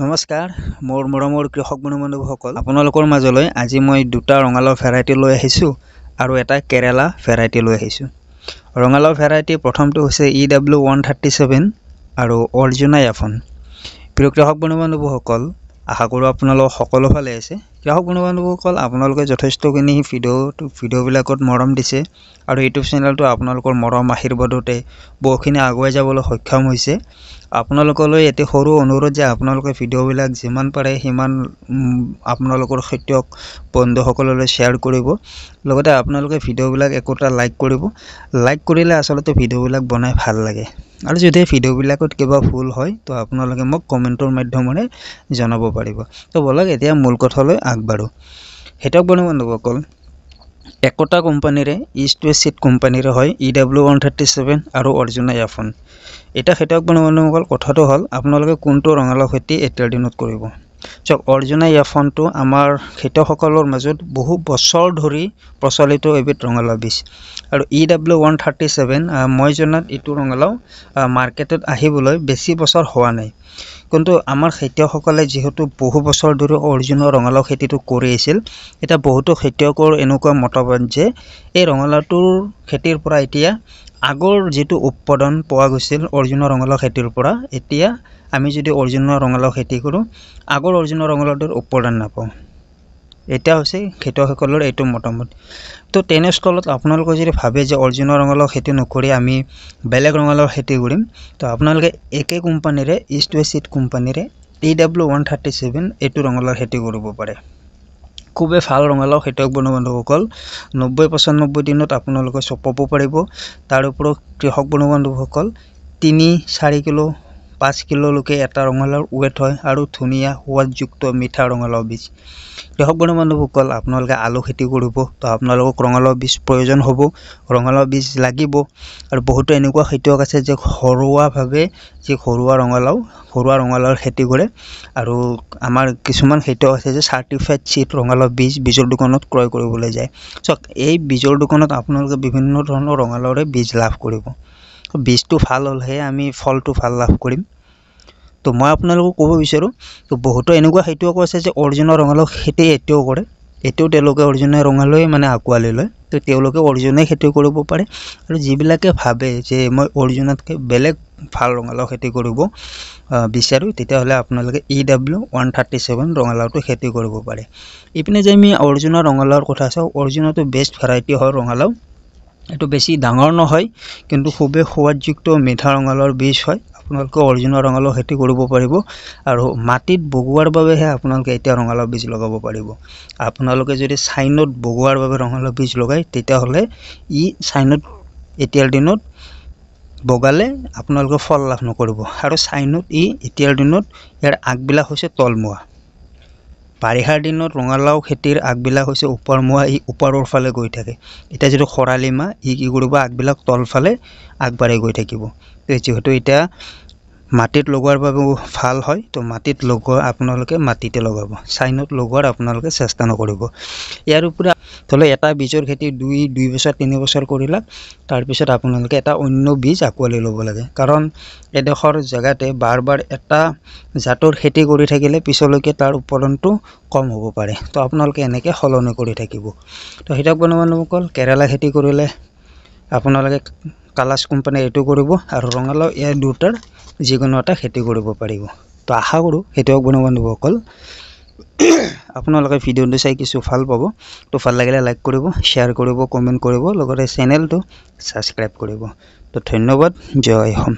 নমস্কাৰ মোৰ মৰমৰ কৃষক বন্ধুসকল আপোনালোকৰ মাজলৈ আজি মই দুটা ৰঙালাও ভেৰাইটি লৈ আহিছো আৰু এটা কেৰেলা ভেৰাইটি লৈ আহিছো। ৰঙালাও ভেৰাইটি প্ৰথমটো হৈছে EW137 আৰু অৰ্জুনা F1। প্ৰিয় কৃষক বন্ধুসকল আশা কৰো আপোনালোক সকলো ভালে আছে। কৃষক বন্ধুসকল আপোনালোকে যথেষ্টখিনি ভিডিঅ'বিলাকত মৰম দিছে আৰু ইউটিউব চেনেলটো আপোনালোকৰ মৰম আশীৰ্বাদতে বহুখিনি আগুৱাই যাবলৈ সক্ষম হৈছে। আপোনালোকলৈ এটি সৰু অনুৰোধ যে আপোনালোকে ভিডিঅ'বিলাক যিমান পাৰে সিমান আপোনালোকৰ খেতিয়ক বন্ধুসকললৈ শ্বেয়াৰ কৰিব। লগতে আপোনালোকে ভিডিঅ'বিলাক একোটা লাইক কৰিব। লাইক কৰিলে আচলতে ভিডিঅ'বিলাক বনাই ভাল লাগে। আৰু যদি ভিডিঅ'বিলাকত কিবা ভুল হয় তো আপোনালোকে মোক কমেণ্টৰ মাধ্যমেৰে জনাব পাৰিব। তো বলক এতিয়া মূল কথালৈ আগবাঢ়ো। খেতিয়ক বন্ধুসকল একোটা কোম্পানীৰে ইষ্ট ৱেষ্ট চিড কোম্পানীৰে হয় EW137 আৰু অৰ্জুনা F1। এটা খেতিয়ক বন্ধুসকল কথাটো হ'ল আপোনালোকে কোনটো ৰঙালাও খেতি এতিয়াৰ দিনত কৰিব। চাওক অৰ্জুনা F1টো আমাৰ খেতিয়কসকলৰ মাজত বহু বছৰ ধৰি প্ৰচলিত এবিধ ৰঙালাও বীজ আৰু EW137 মই জনাত এইটো ৰঙালাও মাৰ্কেটত আহিবলৈ বেছি বছৰ হোৱা নাই। কিন্তু আমাৰ খেতিয়কসকলে যেহেতু বহু বছৰ ধৰি অৰ্জুনা ৰঙালাও খেতিটো কৰি আছিল, এটা বহুতো খেতিয়কৰ এনেকুৱা মতবাদ যে এই ৰঙালাওটোৰ খেতিৰ পৰা এতিয়া আগৰ যেটো উৎপাদন পোৱা গৈছিল অৰ্জুনা ৰঙালাও খেতিৰ পৰা এতিয়া আমি যদি অৰ্জুনা ৰঙালাও খেতি কৰো আগৰ অৰ্জুনা ৰঙালাওটোৰ উৎপাদন নাপাওঁ। এটা হৈছে খেতিয়কসকলৰ এইটো মতামত। তো তেনেস্থলত আপোনালোকে যদি ভাবে যে অৰ্জুনা ৰঙালাও খেতি নকৰি আমি বেলেগ ৰঙালাও খেতি কৰিম তো আপোনালোকে একে কোম্পানীৰে ইষ্ট ৱেষ্ট চিড কোম্পানীৰে EW137 এইটো ৰঙালাও খেতি কৰিব পাৰে। খুবেই ভাল ৰঙালাও খেতিয়ক বন্ধুসকল 90-95 দিনত আপোনালোকে চপাব পাৰিব। তাৰ ওপৰত কৃষক বন্ধুসকল 3-4 কিলো 5 কিলোলৈকে এটা ৰঙালাওৰ ওয়েট হয় আৰু ধুনীয়া সোৱাদযুক্ত মিঠা ৰঙালাও বীজ। কৃষক বন্ধুসকল আপোনালোকে আলু খেতি কৰিব তো আপোনালোকক ৰঙালাও বীজ প্ৰয়োজন হ'ব, ৰঙালাও বীজ লাগিব। আৰু বহুতো এনেকুৱা খেতিয়ক আছে যে ঘৰুৱাভাৱে ঘৰুৱা ৰঙালাওৰ খেতি কৰে আৰু আমাৰ কিছুমান খেতিয়ক আছে যে চাৰ্টিফাইড চিড ৰঙালাও বীজৰ দোকানত ক্ৰয় কৰিবলৈ যায়। চাওক এই বীজৰ দোকানত আপোনালোকে বিভিন্ন ধৰণৰ ৰঙালাওৰে বীজ লাভ কৰিব। বীজটো ভাল হ'লেহে আমি ফলটো ভাল লাভ কৰিম। তো মই আপোনালোকক ক'ব বিচাৰো তো বহুতো এনেকুৱা খেতিয়ক আছে যে অৰ্জুনা ৰঙালাও খেতি এতিয়াও কৰে, এতিয়াও তেওঁলোকে অৰ্জুনা ৰঙালাওই মানে আঁকোৱালি লয়। তো তেওঁলোকে অৰ্জুনাই খেতি কৰিব পাৰে আৰু যিবিলাকে ভাবে যে মই অৰ্জুনাতকৈ বেলেগ ভাল ৰঙালাও খেতি কৰিব বিচাৰো তেতিয়াহ'লে আপোনালোকে EW137 ৰঙালাওটো খেতি কৰিব পাৰে। ইপিনে যে আমি অৰ্জুনা ৰঙালাওৰ কথা চাওঁ, অৰ্জুনাটো বেষ্ট ভেৰাইটি হয় ৰঙালাও। এইটো বেছি ডাঙৰ নহয় কিন্তু খুবেই সোৱাদযুক্ত মিঠা ৰঙালাওৰ বীজ হয়। আপোনালোকে অৰ্জুনা ৰঙালাও খেতি কৰিব পাৰিব আৰু মাটিত বগোৱাৰ বাবেহে আপোনালোকে এতিয়া ৰঙালাও বীজ লগাব পাৰিব। আপোনালোকে যদি চাইনত বগোৱাৰ বাবে ৰঙালাও বীজ লগায় তেতিয়াহ'লে চাইনত এতিয়াৰ দিনত বগালে আপোনালোকে ফল লাভ নকৰিব। আৰু চাইনত এতিয়াৰ দিনত ইয়াৰ আগবিলাক হৈছে তলমুৱা। বাৰিষাৰ দিনত ৰঙালাও খেতিৰ আগবিলাক হৈছে ওপৰমুৱা, ওপৰৰ ফালে গৈ থাকে। এতিয়া যদি খৰালি মাহ কি কৰিব আগবিলাক তলফালে আগবাঢ়ি গৈ থাকিব। যিহেতু এতিয়া মাটিত লগোৱাৰ বাবে ভাল হয় তো মাটিত লগোৱা আপোনালোকে মাটিতে লগাব, চাইনত লগোৱাৰ আপোনালোকে চেষ্টা নকৰিব। ইয়াৰ উপৰি ধৰি এটা বীজৰ খেতি 2 বছৰ 3 বছৰ কৰিলা তাৰপিছত আপোনালোকে এটা অন্য বীজ আঁকোৱালি ল'ব লাগে। কাৰণ এডোখৰ জেগাতে বাৰ এটা জাতৰ খেতি কৰি থাকিলে পিছলৈকে তাৰ উৎপাদনটো কম হ'ব পাৰে। তো আপোনালোকে এনেকৈ সলনি কৰি থাকিব। তো খেতিয়ক বন্ধুসকল কেৰেলা খেতি কৰিলে আপোনালোকে কালাছ কোম্পানীৰ এইটো কৰিব আৰু ৰঙালাও ইয়াৰ দুটাৰ যিকোনো এটা খেতি কৰিব পাৰিব। তো আশা কৰোঁ খেতিয়ক বন্ধুসকল আপোনালোকে ভিডিঅ'টো চাই কিছু ভাল পাব। তো ভাল লাগিলে লাইক কৰিব, শ্বেয়াৰ কৰিব, কমেণ্ট কৰিব, লগতে চেনেলটো ছাবস্ক্ৰাইব কৰিব। তো ধন্যবাদ, জয় অসম।